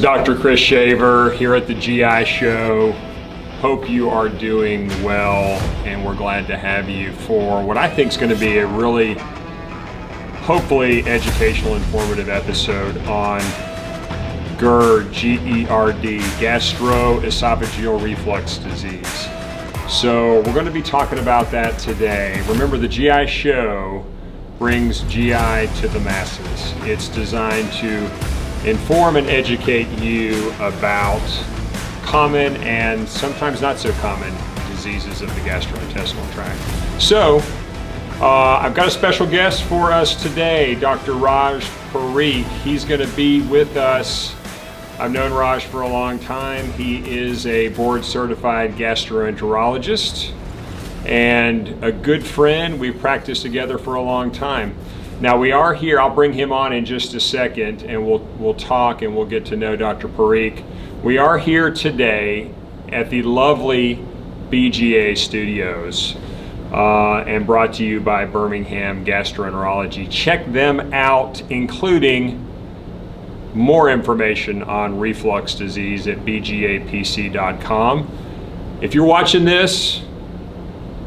Dr. Chris Shaver here at the GI Show. Hope you are doing well, and we're glad to have you for what I think is going to be a really, hopefully, educational, informative episode on GERD, G-E-R-D, gastroesophageal reflux disease. So we're going to be talking about that today. Remember, the GI Show brings GI to the masses. It's designed to inform and educate you about common and sometimes not so common diseases of the gastrointestinal tract. So I've got a special guest for us today, Dr. Raj Parikh. He's going to be with us. I've known Raj for a long time. He is a board certified gastroenterologist and a good friend. We've practiced together for a long time. Now we are here, I'll bring him on in just a second and we'll talk and we'll get to know Dr. Parikh. We are here today at the lovely BGA Studios and brought to you by Birmingham Gastroenterology. Check them out, including more information on reflux disease at bgapc.com. If you're watching this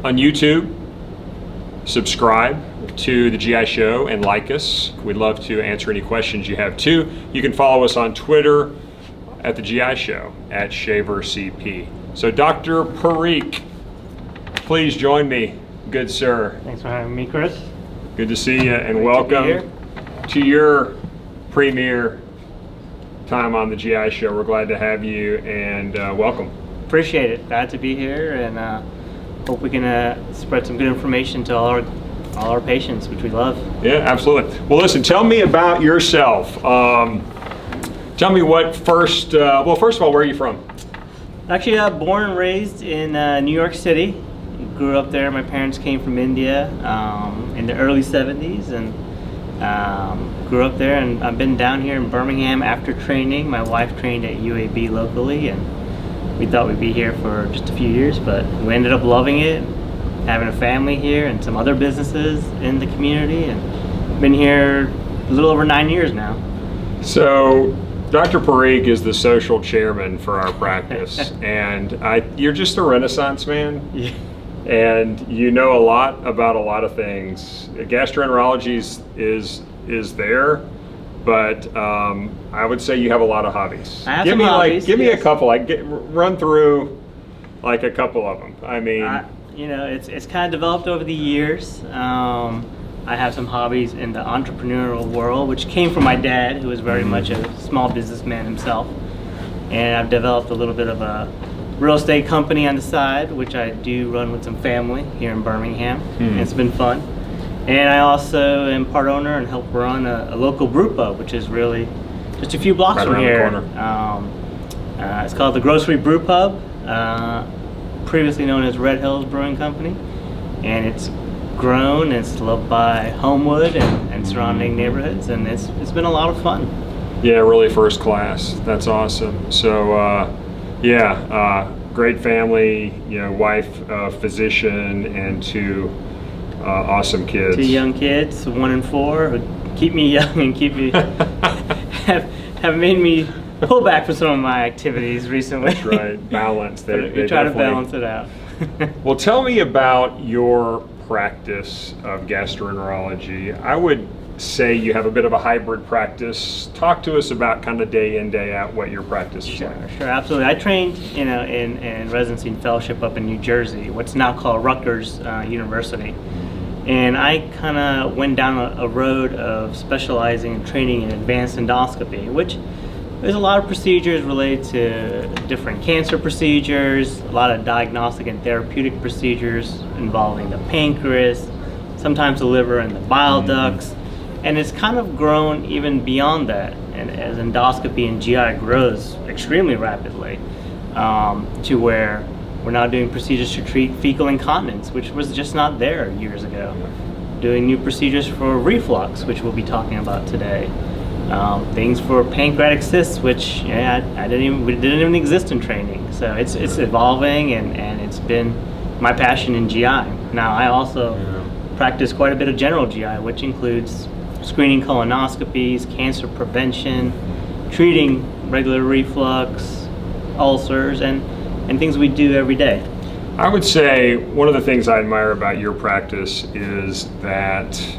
on YouTube, subscribe to the GI Show and like us. We'd love to answer any questions you have too. You can follow us on Twitter at the GI Show at ShaverCP. So Dr. Parikh, please join me, good sir. Thanks for having me, Chris. Good to see you, and welcome to your premiere time on the GI Show. We're glad to have you, and welcome. Appreciate it. Glad to be here, and hope we can spread some good information to all our patients, which we love. Yeah, absolutely. Well, listen, tell me about yourself. Tell me what first, well, first of all, where are you from? Actually, born and raised in New York City. Grew up there. My parents came from India in the early 70s, and grew up there, and I've been down here in Birmingham after training. My wife trained at UAB locally, and we thought we'd be here for just a few years, but we ended up loving it, having a family here and some other businesses in the community, and been here a little over 9 years now. So Dr. Parikh is the social chairman for our practice, and you're just a Renaissance man. Yeah. And you know a lot about a lot of things. Gastroenterology is there, but I would say you have a lot of hobbies. I have some hobbies. Give me a couple. Run through like a couple of them. I mean, you know, it's kind of developed over the years. I have some hobbies in the entrepreneurial world, which came from my dad, who was very much a small businessman himself. And I've developed a little bit of a real estate company on the side, which I do run with some family here in Birmingham. And it's been fun. And I also am part owner and help run a local brew pub, which is really just a few blocks right from around here. The corner. It's called the Grocery Brew Pub, previously known as Red Hills Brewing Company. And it's grown, it's loved by Homewood and surrounding neighborhoods, and it's been a lot of fun. Yeah, really first class. That's awesome. So great family, you know, wife, physician, and two awesome kids. 2 young kids, 1 and 4, who keep me young and keep me have made me pull back from some of my activities recently. That's right, balance. We try to balance it out. Well, tell me about your practice of gastroenterology. I would say you have a bit of a hybrid practice. Talk to us about kind of day in, day out what your practice is like. Sure, absolutely. I trained, you know, in residency and fellowship up in New Jersey, what's now called Rutgers University. And I kind of went down a road of specializing and training in advanced endoscopy, which there's a lot of procedures related to different cancer procedures, a lot of diagnostic and therapeutic procedures involving the pancreas, sometimes the liver and the bile ducts. And it's kind of grown even beyond that, and as endoscopy and GI grows extremely rapidly, to where we're now doing procedures to treat fecal incontinence, which was just not there years ago. Doing new procedures for reflux, which we'll be talking about today. Things for pancreatic cysts, which we didn't even exist in training. So it's evolving, and it's been my passion in GI. Now I also practice quite a bit of general GI, which includes screening colonoscopies, cancer prevention, treating regular reflux, ulcers, and things we do every day. I would say one of the things I admire about your practice is that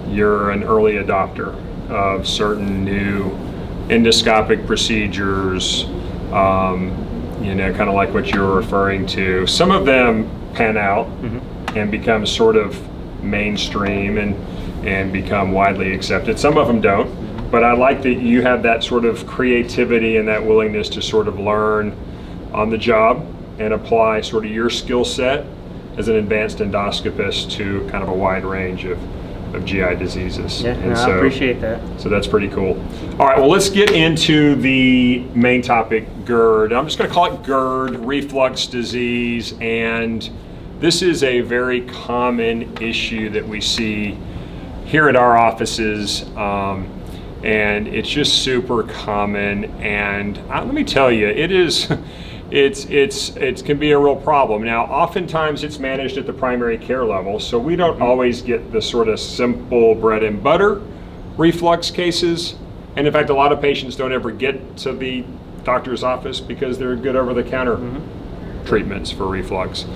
you're an early adopter of certain new endoscopic procedures, kind of like what you're referring to. Some of them pan out and become sort of mainstream and become widely accepted. Some of them don't, but I like that you have that sort of creativity and that willingness to sort of learn on the job and apply sort of your skill set as an advanced endoscopist to kind of a wide range of GI diseases. Yeah, I appreciate that. So that's pretty cool. All right, well, let's get into the main topic, GERD. I'm just going to call it GERD, reflux disease, and this is a very common issue that we see here at our offices, and it's just super common. And let me tell you, it can be a real problem. Now, oftentimes it's managed at the primary care level, so we don't always get the sort of simple bread and butter reflux cases. And in fact, a lot of patients don't ever get to the doctor's office because they're good over-the-counter treatments for reflux.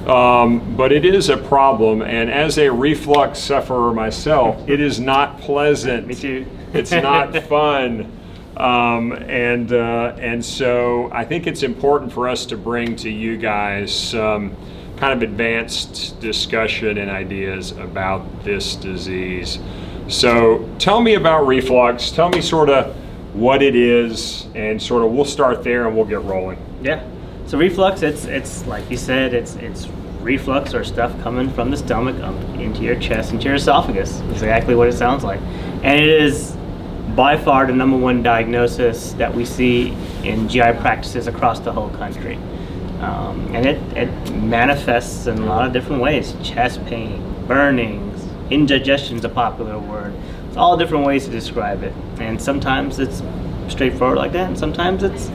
But it is a problem, and as a reflux sufferer myself, it is not pleasant. Me too. It's not fun. And so I think it's important for us to bring to you guys some kind of advanced discussion and ideas about this disease. So tell me about reflux. Tell me sort of what it is, and sort of we'll start there and we'll get rolling. Yeah. So reflux, it's like you said, it's reflux or stuff coming from the stomach up into your chest, into your esophagus. That's exactly what it sounds like. And it is by far the #1 diagnosis that we see in GI practices across the whole country. And it manifests in a lot of different ways. Chest pain, burnings, indigestion is a popular word. It's all different ways to describe it. And sometimes it's straightforward like that, and sometimes it's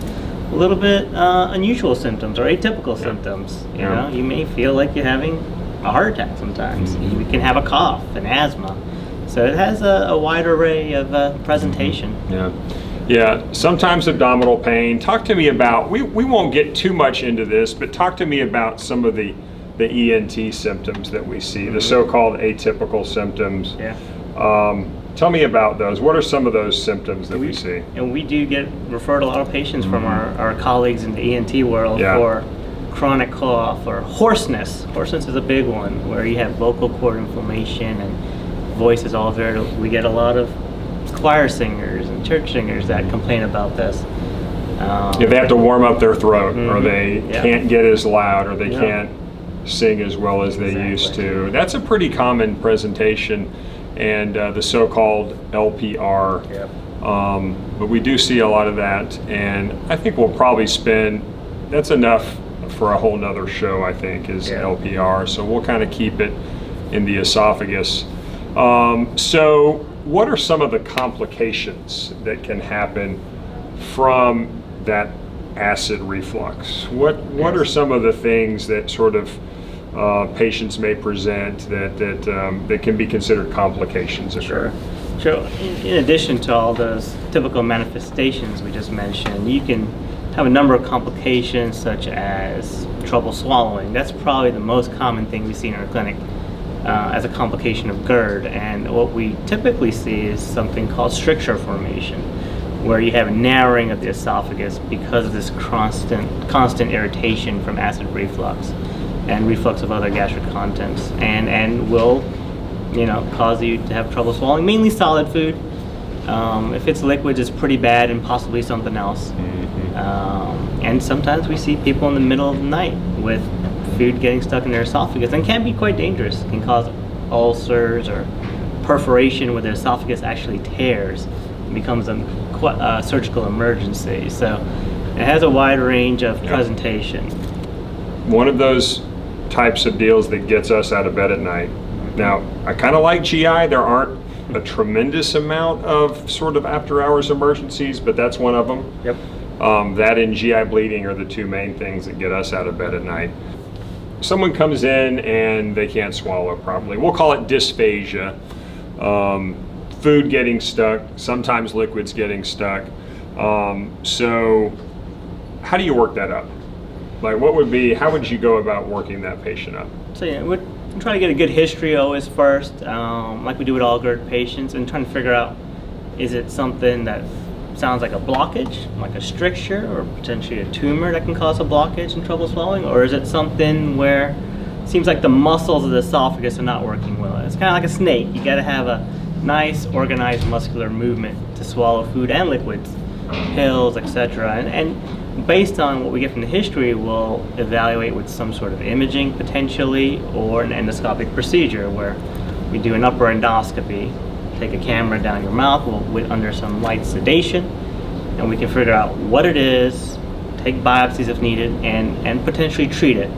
a little bit unusual symptoms or atypical symptoms. You know, you may feel like you're having a heart attack sometimes. You can have a cough, an asthma. So it has a wide array of presentation. Yeah. Sometimes abdominal pain. Talk to me about, we won't get too much into this, but talk to me about some of the ENT symptoms that we see, the so-called atypical symptoms. Tell me about those. What are some of those symptoms that we see? And we do get referred a lot of patients from our colleagues in the ENT world for chronic cough or hoarseness. Hoarseness is a big one, where you have vocal cord inflammation and voice is all there. We get a lot of choir singers and church singers that complain about this. If they have to warm up their throat, or they can't get as loud, or they can't sing as well as they used to. That's a pretty common presentation, and the so-called LPR. But we do see a lot of that, and I think we'll probably that's enough for a whole nother show, I think, is LPR. So we'll kind of keep it in the esophagus. So what are some of the complications that can happen from that acid reflux? What are some of the things that sort of patients may present that can be considered complications of GERD? So in addition to all those typical manifestations we just mentioned, you can have a number of complications such as trouble swallowing. That's probably the most common thing we see in our clinic as a complication of GERD. And what we typically see is something called stricture formation, where you have a narrowing of the esophagus because of this constant irritation from acid reflux and reflux of other gastric contents, and will cause you to have trouble swallowing, mainly solid food. If it's liquids, it's pretty bad, and possibly something else. And sometimes we see people in the middle of the night with food getting stuck in their esophagus, and can be quite dangerous. It can cause ulcers or perforation where the esophagus actually tears and becomes a surgical emergency. So it has a wide range of presentation. One of those types of deals that gets us out of bed at night. Now, I kind of like GI. There aren't a tremendous amount of sort of after-hours emergencies, but that's one of them. That and GI bleeding are the two main things that get us out of bed at night. Someone comes in and they can't swallow properly. We'll call it dysphagia. Food getting stuck, sometimes liquids getting stuck. So how do you work that up? Like how would you go about working that patient up? So yeah, we're trying to get a good history always first, like we do with all GERD patients, and trying to figure out, is it something that sounds like a blockage, like a stricture, or potentially a tumor that can cause a blockage and trouble swallowing, or is it something where it seems like the muscles of the esophagus are not working well? It's kind of like a snake. You got to have a nice organized muscular movement to swallow food and liquids, pills, etc. And based on what we get from the history, we'll evaluate with some sort of imaging potentially, or an endoscopic procedure where we do an upper endoscopy, take a camera down your mouth under some light sedation, and we can figure out what it is, take biopsies if needed, and potentially treat it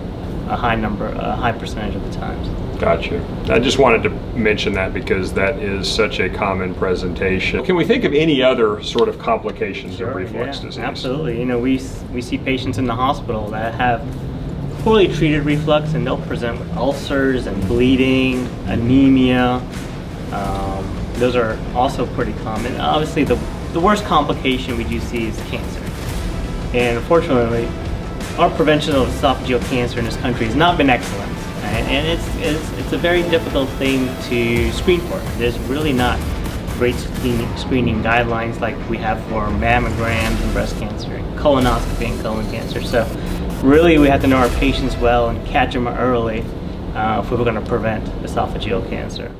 a high percentage of the times. Gotcha. I just wanted to mention that because that is such a common presentation. Can we think of any other sort of complications of reflux disease? Absolutely. You know, we see patients in the hospital that have poorly treated reflux, and they'll present with ulcers and bleeding, anemia. Those are also pretty common. Obviously, the worst complication we do see is cancer. And unfortunately, our prevention of esophageal cancer in this country has not been excellent. And it's a very difficult thing to screen for. There's really not great screening guidelines like we have for mammograms and breast cancer, and colonoscopy and colon cancer. So really we have to know our patients well and catch them early if we were going to prevent esophageal cancer.